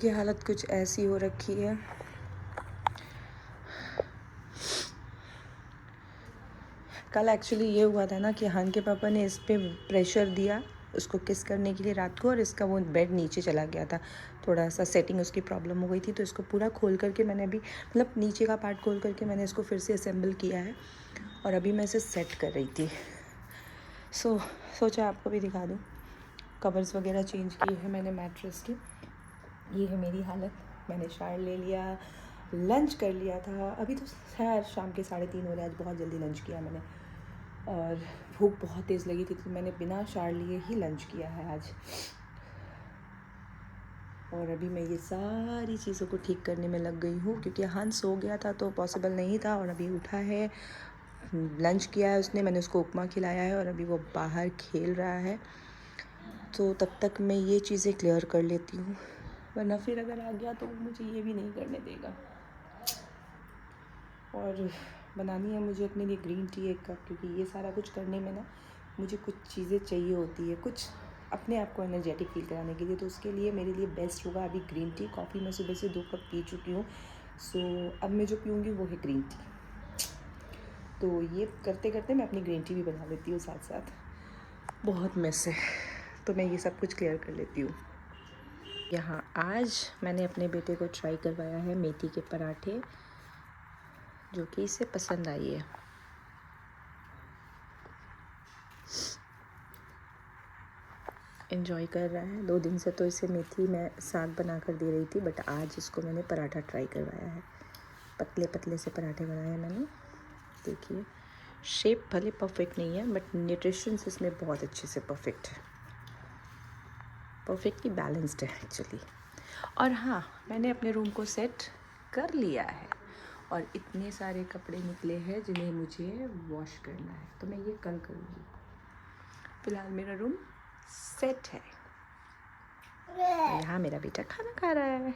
की हालत कुछ ऐसी हो रखी है। कल एक्चुअली ये हुआ था ना कि हान के पापा ने इस पे प्रेशर दिया उसको किस करने के लिए रात को, और इसका वो बेड नीचे चला गया था। थोड़ा सा सेटिंग उसकी प्रॉब्लम हो गई थी, तो इसको पूरा खोल करके मैंने अभी मतलब नीचे का पार्ट खोल करके मैंने इसको फिर से असेंबल किया है, और अभी मैं इसे सेट कर रही थी। सोचा आपको भी दिखा दूँ। कवर्स वगैरह चेंज किए हैं मैंने मैट्रेस के। ये है मेरी हालत। मैंने शावर ले लिया, लंच कर लिया था। अभी तो खैर शाम के 3:30 हो रहे हैं। आज बहुत जल्दी लंच किया मैंने, और भूख बहुत तेज़ लगी थी, तो मैंने बिना शावर लिए ही लंच किया है आज। और अभी मैं ये सारी चीज़ों को ठीक करने में लग गई हूँ, क्योंकि हंस सो गया था तो पॉसिबल नहीं था, और अभी उठा है, लंच किया है उसने, मैंने उसको उपमा खिलाया है, और अभी वो बाहर खेल रहा है। तो तब तक मैं ये चीज़ें क्लियर कर लेती हूँ, वरना फिर अगर आ गया तो मुझे ये भी नहीं करने देगा। और बनानी है मुझे अपने लिए ग्रीन टी 1 कप, क्योंकि ये सारा कुछ करने में ना मुझे कुछ चीज़ें चाहिए होती है, कुछ अपने आप को एनर्जेटिक फील कराने के लिए। तो उसके लिए मेरे लिए बेस्ट होगा अभी ग्रीन टी। कॉफ़ी मैं सुबह से 2 कप पी चुकी हूँ, सो अब मैं जो पीऊँगी वो है ग्रीन टी। तो ये करते करते मैं अपनी ग्रीन टी भी बना लेती हूँ साथ साथ। बहुत मिस है, तो मैं ये सब कुछ क्लियर कर लेती हूँ। यहाँ आज मैंने अपने बेटे को ट्राई करवाया है मेथी के पराठे, जो कि इसे पसंद आई है। एंजॉय कर रहा है। 2 दिन से तो इसे मेथी मैं साग बना कर दे रही थी, बट आज इसको मैंने पराठा ट्राई करवाया है। पतले पतले से पराठे बनाए हैं मैंने। देखिए, शेप भले परफेक्ट नहीं है, बट न्यूट्रिशंस इसमें बहुत अच्छे से परफेक्ट है, परफेक्टली बैलेंस्ड है एक्चुअली। और हाँ, मैंने अपने रूम को सेट कर लिया है, और इतने सारे कपड़े निकले हैं जिन्हें मुझे वॉश करना है, तो मैं ये कल करूँगी। फ़िलहाल मेरा रूम सेट है। यहाँ मेरा बेटा खाना खा रहा है।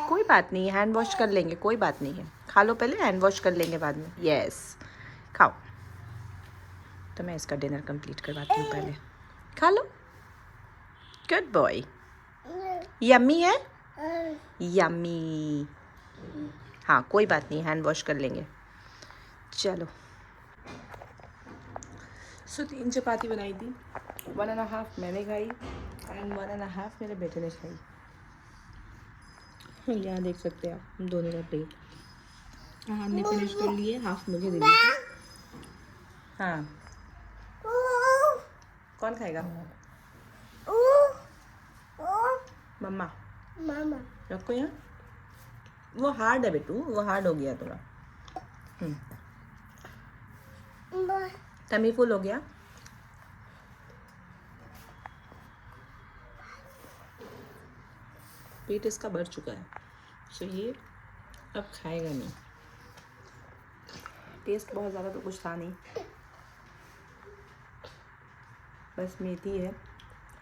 कोई बात नहीं, हैंड वॉश कर लेंगे, कोई बात नहीं है। खा लो पहले, हैंड वॉश कर लेंगे बाद में। यस, खाओ। तो मैं इसका डिनर कंप्लीट करवाती हूँ पहले। खा लो। Good boy. यम्मी है, यम्मी। हाँ, कोई बात नहीं, हैंड वॉश कर लेंगे। चलो। 3 चपाती बनाई थी। 1.5 मैंने खाई, एंड 1.5 मेरे बेटे ने खाई। यहाँ देख सकते हैं आप दोनों का प्लेट। हमने फिनिश कर लिए, हाफ मुझे दे दीजिए। हाँ, कौन खाएगा? मम्मा। मामा रखो यहाँ। वो हार्ड है बेटू, वो हार्ड हो गया थोड़ा। टमी फुल हो गया। पेट इसका भर चुका है, सो ये अब खाएगा नहीं। टेस्ट बहुत ज़्यादा तो कुछ था नहीं, बस मेथी है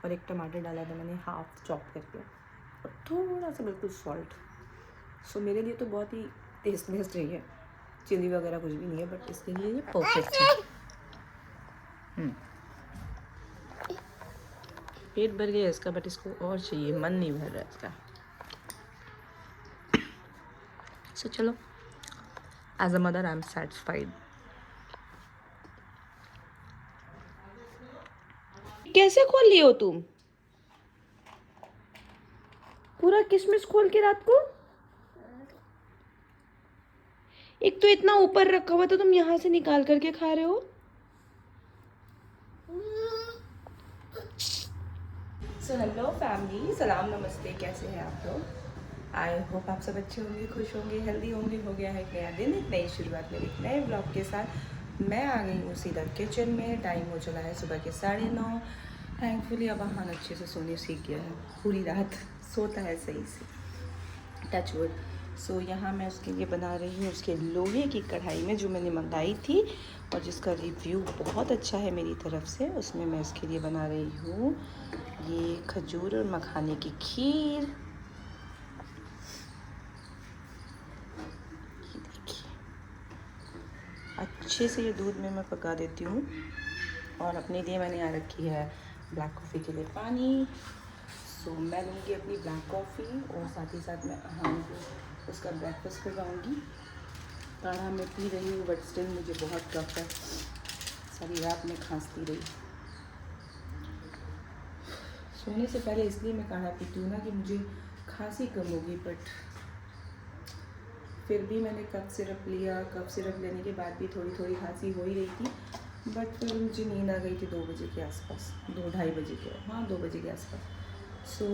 और एक टमाटर डाला था मैंने हाफ चॉप करके, और थोड़ा सा बिल्कुल सॉल्ट। सो मेरे लिए तो बहुत ही टेस्टलेस रही है, चिली वगैरह कुछ भी नहीं है, बट इसके लिए ये परफेक्ट है। पेट भर गया इसका, बट इसको और चाहिए, मन नहीं भर रहा है इसका। सो चलो, as a mother I am satisfied. कैसे खोल लिए हो तुम पूरा किशमिश खोल के रात को? एक तो इतना ऊपर रखा हुआ, तो तुम यहाँ से निकाल करके खा रहे हो। सो हेलो फैमिली, सलाम नमस्ते, कैसे हैं आप लोग? आई होप आप सब अच्छे होंगे, खुश होंगे, हेल्दी होंगे। हो गया है एक नया दिन, एक नई शुरुआत मेरे एक नए ब्लॉग के साथ। मैं आ गई हूँ सीधा किचन में। टाइम हो चला है सुबह के 9:30। थैंकफुली अब आहान अच्छे से सोने सीख गया है, पूरी रात सोता है सही से, टच वुड। सो यहाँ मैं उसके लिए बना रही हूँ उसके लोहे की कढ़ाई में, जो मैंने मंगाई थी और जिसका रिव्यू बहुत अच्छा है मेरी तरफ से। उसमें मैं उसके लिए बना रही हूँ ये खजूर और मखाने की खीर। ये देखिए, अच्छे से ये दूध में मैं पका देती हूँ। और अपने लिए मैंने यहाँ रखी है ब्लैक कॉफ़ी के लिए पानी। सो मैं लूँगी अपनी ब्लैक कॉफ़ी और साथ ही साथ मैं अहान को उसका ब्रेकफास्ट करवाऊँगी। काढ़ा मैं पी रही हूँ बट स्टिल मुझे बहुत कफ है, सारी रात में खांसती रही। सोने से पहले इसलिए मैं काढ़ा पीती हूँ ना कि मुझे खांसी कम होगी, बट फिर भी मैंने कफ सिरप लिया। कफ सिरप लेने के बाद भी थोड़ी थोड़ी खांसी हो ही रही थी, बट फिर मुझे नींद आ गई थी 2 बजे के आसपास, 2-2:30 बजे के, हाँ 2 बजे के आसपास। सो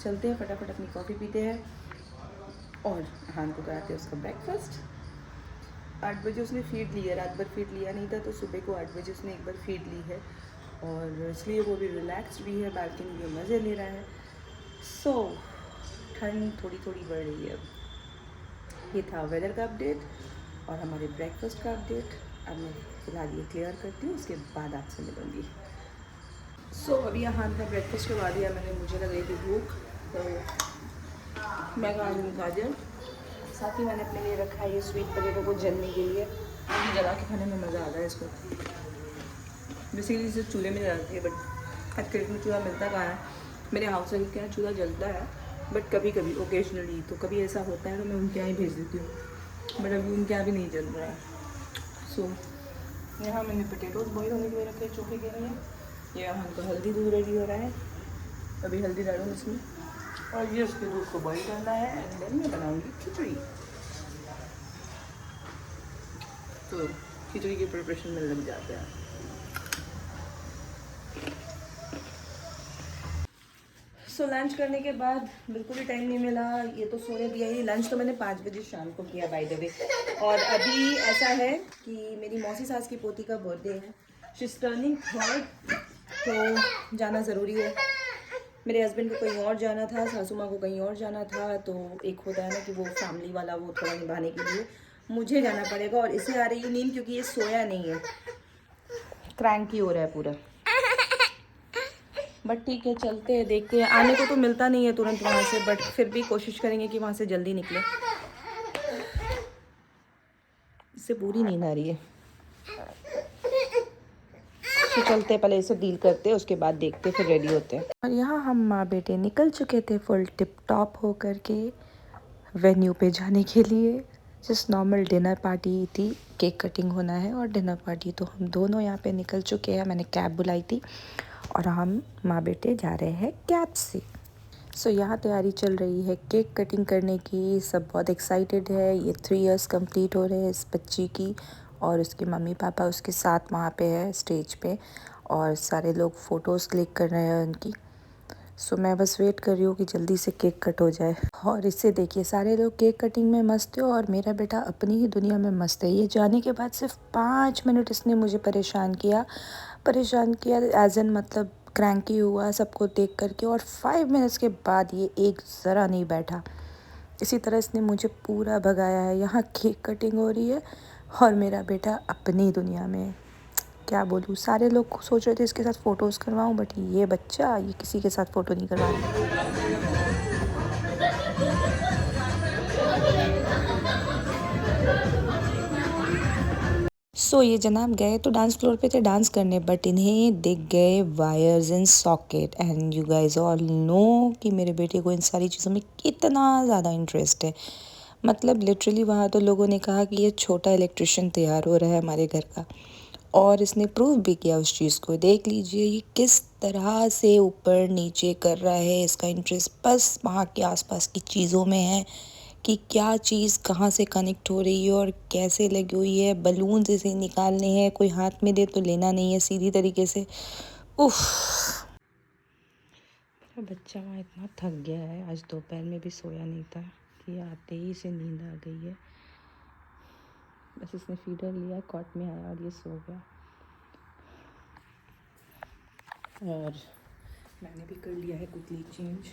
चलते हैं, फटाफट अपनी कॉफ़ी पीते हैं और अहान को कराते हैं उसका ब्रेकफास्ट। 8 बजे उसने फीड ली है, रात भर फीड लिया नहीं था, तो सुबह को 8 बजे उसने एक बार फीड ली है और इसलिए वो भी रिलैक्स्ड भी है, बालकनी में मज़े ले रहा है। सो ठंड थोड़ी थोड़ी बढ़ रही है। ये था वेदर का अपडेट और हमारे ब्रेकफास्ट का अपडेट। अब मैं फ़िलहाल ये क्लियर करती हूँ, उसके बाद आपसे मिलूँगी। सो अभी अहान का ब्रेकफास्ट करवा दिया मैंने, मुझे लग रही थी भूख, तो मैं खा लूँगी गाजर। साथ ही मैंने अपने लिए रखा है ये स्वीट पोटैटो को जलने के लिए। मुझे जला के खाने में मज़ा आता है इसको। बेसिकली इसे चूल्हे में जलाती है, बट आज क्रिकेट में चूल्हा मिलता कहाँ है। मेरे हाउस वाइफ के यहाँ चूल्हा जलता है, बट कभी कभी ओकेजनली, तो कभी ऐसा होता है तो मैं उनके यहाँ ही भेज देती हूँ, बट अभी उनके यहाँ भी नहीं जल रहा है। सो यहाँ मैंने पोटैटोज बॉईल होने के लिए रखे चोखे के लिए। ये यहाँ तो हल्दी दूध रेडी हो रहा है, अभी हल्दी डालूँ इसमें और ये उसके दूध को बॉईल करना है एंड देन मैं बनाऊँगी खिचड़ी। तो खिचड़ी की प्रिपरेशन में लग जाते हैं। सो लंच करने के बाद बिल्कुल भी टाइम नहीं मिला, ये तो सोने दिया ही। लंच तो मैंने 5 बजे शाम को किया बाय द वे। और अभी ऐसा है कि मेरी मौसी सास की पोती का बर्थडे है, शी इज़ टर्निंग 3rd, तो जाना ज़रूरी है। मेरे हस्बैंड को कहीं और जाना था, सासू माँ को कहीं और जाना था, तो एक होता है ना कि वो फैमिली वाला वो थोड़ा निभाने के लिए मुझे जाना पड़ेगा। और इसे आ रही है नींद क्योंकि ये सोया नहीं है, क्रैंकी हो रहा है पूरा। बट ठीक है, चलते हैं, देखते हैं। आने को तो मिलता नहीं है तुरंत वहाँ से, बट फिर भी कोशिश करेंगे कि वहाँ से जल्दी निकले। इससे पूरी नींद आ रही है, तो चलते हैं, पहले इसे डील करते हैं, उसके बाद देखते हैं, फिर रेडी होते हैं। और यहाँ हम माँ बेटे निकल चुके थे फुल टिप टॉप हो करके वेन्यू पे जाने के लिए। जस्ट नॉर्मल डिनर पार्टी थी, केक कटिंग होना है और डिनर पार्टी, तो हम दोनों यहाँ पे निकल चुके हैं। मैंने कैब बुलाई थी और हम माँ बेटे जा रहे हैं कैब से। सो यहाँ तैयारी चल रही है केक कटिंग करने की, सब बहुत एक्साइटेड है। ये 3 इयर्स कंप्लीट हो रहे हैं इस बच्ची की, और उसके मम्मी पापा उसके साथ वहाँ पे है स्टेज पे, और सारे लोग फ़ोटोज़ क्लिक कर रहे हैं उनकी। सो मैं बस वेट कर रही हूँ कि जल्दी से केक कट हो जाए। और इससे देखिए सारे लोग केक कटिंग में मस्त है और मेरा बेटा अपनी ही दुनिया में मस्त है। ये जाने के बाद सिर्फ 5 मिनट इसने मुझे परेशान किया एज एन मतलब क्रैंकी हुआ सबको देख करके, और 5 मिनट्स के बाद ये एक ज़रा नहीं बैठा। इसी तरह इसने मुझे पूरा भगाया है। यहाँ केक कटिंग हो रही है और मेरा बेटा अपनी दुनिया में है। क्या बोलूँ, सारे लोग सोच रहे थे इसके साथ फ़ोटोज़ करवाऊँ, बट ये बच्चा ये किसी के साथ फ़ोटो नहीं करवा रहा। सो ये जनाब गए तो डांस फ्लोर पे थे डांस करने, बट इन्हें दिख गए wires in socket. And you guys all know कि मेरे बेटे को इन सारी चीज़ों में कितना ज़्यादा इंटरेस्ट है। मतलब लिटरली वहाँ तो लोगों ने कहा कि ये छोटा इलेक्ट्रिशियन तैयार हो रहा है हमारे घर का, और इसने प्रूव भी किया उस चीज़ को। देख लीजिए ये किस तरह से ऊपर नीचे कर रहा है। इसका इंटरेस्ट बस वहाँ के आसपास की चीज़ों में है कि क्या चीज़ कहाँ से कनेक्ट हो रही है और कैसे लगी हुई है। बलून इसे निकालने हैं, कोई हाथ में दे तो लेना नहीं है सीधी तरीके से। उफ, मेरा बच्चा वहाँ इतना थक गया है, आज दोपहर में भी सोया नहीं था कि आते ही इसे नींद आ गई है। बस इसने फीडर लिया, कॉट में आया और ये सो गया। और मैंने भी कर लिया है क्विकली चेंज।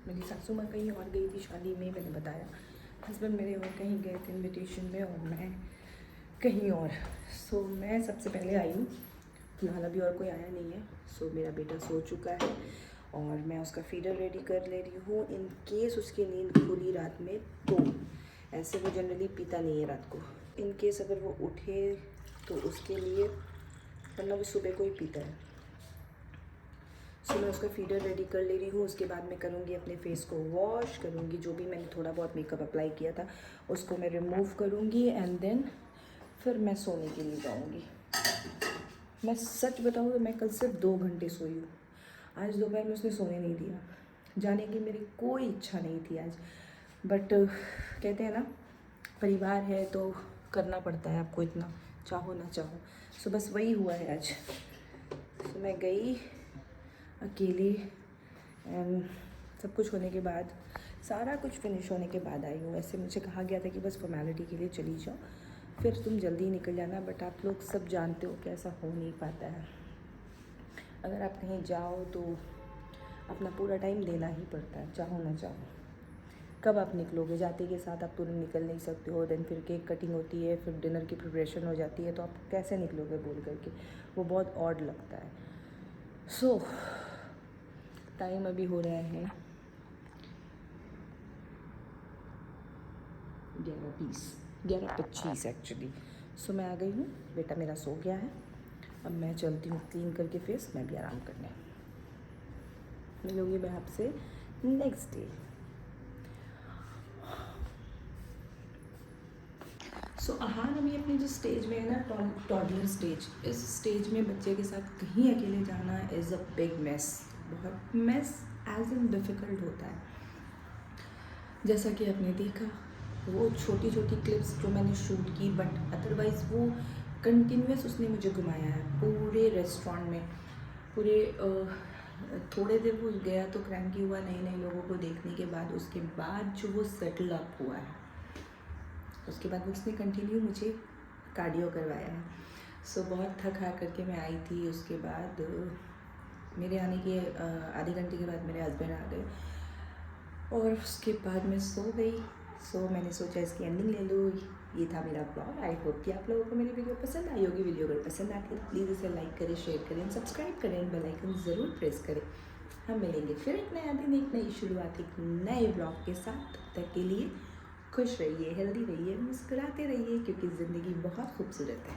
मेरी सासू माँ कहीं और गई थी शादी में, मैंने बताया। हस्बैंड मेरे और कहीं गए थे इनविटेशन में और मैं कहीं और। सो मैं सबसे पहले आई हूँ, फिलहाल अभी और कोई आया नहीं है। सो मेरा बेटा सो चुका है और मैं उसका फीडर रेडी कर ले रही हूँ इन केस उसकी नींद खुली रात में। तो ऐसे वो जनरली पीता नहीं है रात को, इन केस अगर वो उठे तो उसके लिए, वरना वो सुबह को ही पीता है। सो मैं उसका फीडर रेडी कर ले रही हूँ। उसके बाद मैं करूँगी अपने फेस को वॉश करूँगी, जो भी मैंने थोड़ा बहुत मेकअप अप्लाई किया था उसको मैं रिमूव करूँगी एंड देन फिर मैं सोने के लिए जाऊँगी। मैं सच बताऊँ तो मैं कल सिर्फ 2 घंटे सोई हूँ। आज दोपहर में उसने सोने नहीं दिया। जाने की मेरी कोई इच्छा नहीं थी आज, बट कहते हैं ना परिवार है तो करना पड़ता है आपको, इतना चाहो ना चाहो। सो बस वही हुआ है आज। सो मैं गई अकेली एंड सब कुछ होने के बाद, सारा कुछ फिनिश होने के बाद आई हूँ। ऐसे मुझे कहा गया था कि बस फॉर्मेलिटी के लिए चली जाओ, फिर तुम जल्दी निकल जाना, बट आप लोग सब जानते हो कि ऐसा हो नहीं पाता है। अगर आप कहीं जाओ तो अपना पूरा टाइम देना ही पड़ता है, चाहो ना चाहो। कब आप निकलोगे? जाते के साथ आप तुरंत निकल नहीं सकते हो। देन फिर केक कटिंग होती है, फिर डिनर की प्रिपरेशन हो जाती है, तो आप कैसे निकलोगे बोल करके, वो बहुत ऑड लगता है। सो टाइम अभी हो रहा है 11:25 एक्चुअली। सो मैं आ गई हूँ, बेटा मेरा सो गया है। अब मैं चलती हूँ क्लीन करके फेस, मैं भी आराम करने। मिलूँगी मैं आपसे नेक्स्ट डे। सो अहान अभी अपनी जो स्टेज में है ना, टॉडलर स्टेज, इस स्टेज में बच्चे के साथ कहीं अकेले जाना इज़ अ बिग मेस। बहुत मेस एज इन डिफ़िकल्ट होता है। जैसा कि आपने देखा वो छोटी छोटी क्लिप्स जो मैंने शूट की, बट अदरवाइज़ वो कंटिन्यूस उसने मुझे घुमाया है पूरे रेस्टोरेंट में। पूरे थोड़े देर वो गया तो क्रैंकी हुआ नए नए लोगों को देखने के बाद, उसके बाद जो वो सेटल अप हुआ है, उसके बाद उसने कंटिन्यू मुझे कार्डियो करवाया है। सो बहुत थक हार करके मैं आई थी। उसके बाद मेरे आने के आधे घंटे के बाद मेरे हस्बैंड आ गए और उसके बाद मैं सो गई। सो मैंने सोचा इसकी एंडिंग ले लूँ। ये था मेरा ब्लॉग। आई होप कि आप लोगों को मेरी वीडियो पसंद आई होगी। वीडियो अगर पसंद आती है तो प्लीज़ इसे लाइक करें, शेयर करें, सब्सक्राइब करें, बेल आइकन ज़रूर प्रेस करें। हम मिलेंगे फिर एक नया दिन, एक नई शुरुआत, एक नए ब्लॉग के साथ। तब तक के लिए खुश रहिए, हेल्दी रहिए, मुस्कुराते रहिए, क्योंकि ज़िंदगी बहुत खूबसूरत है।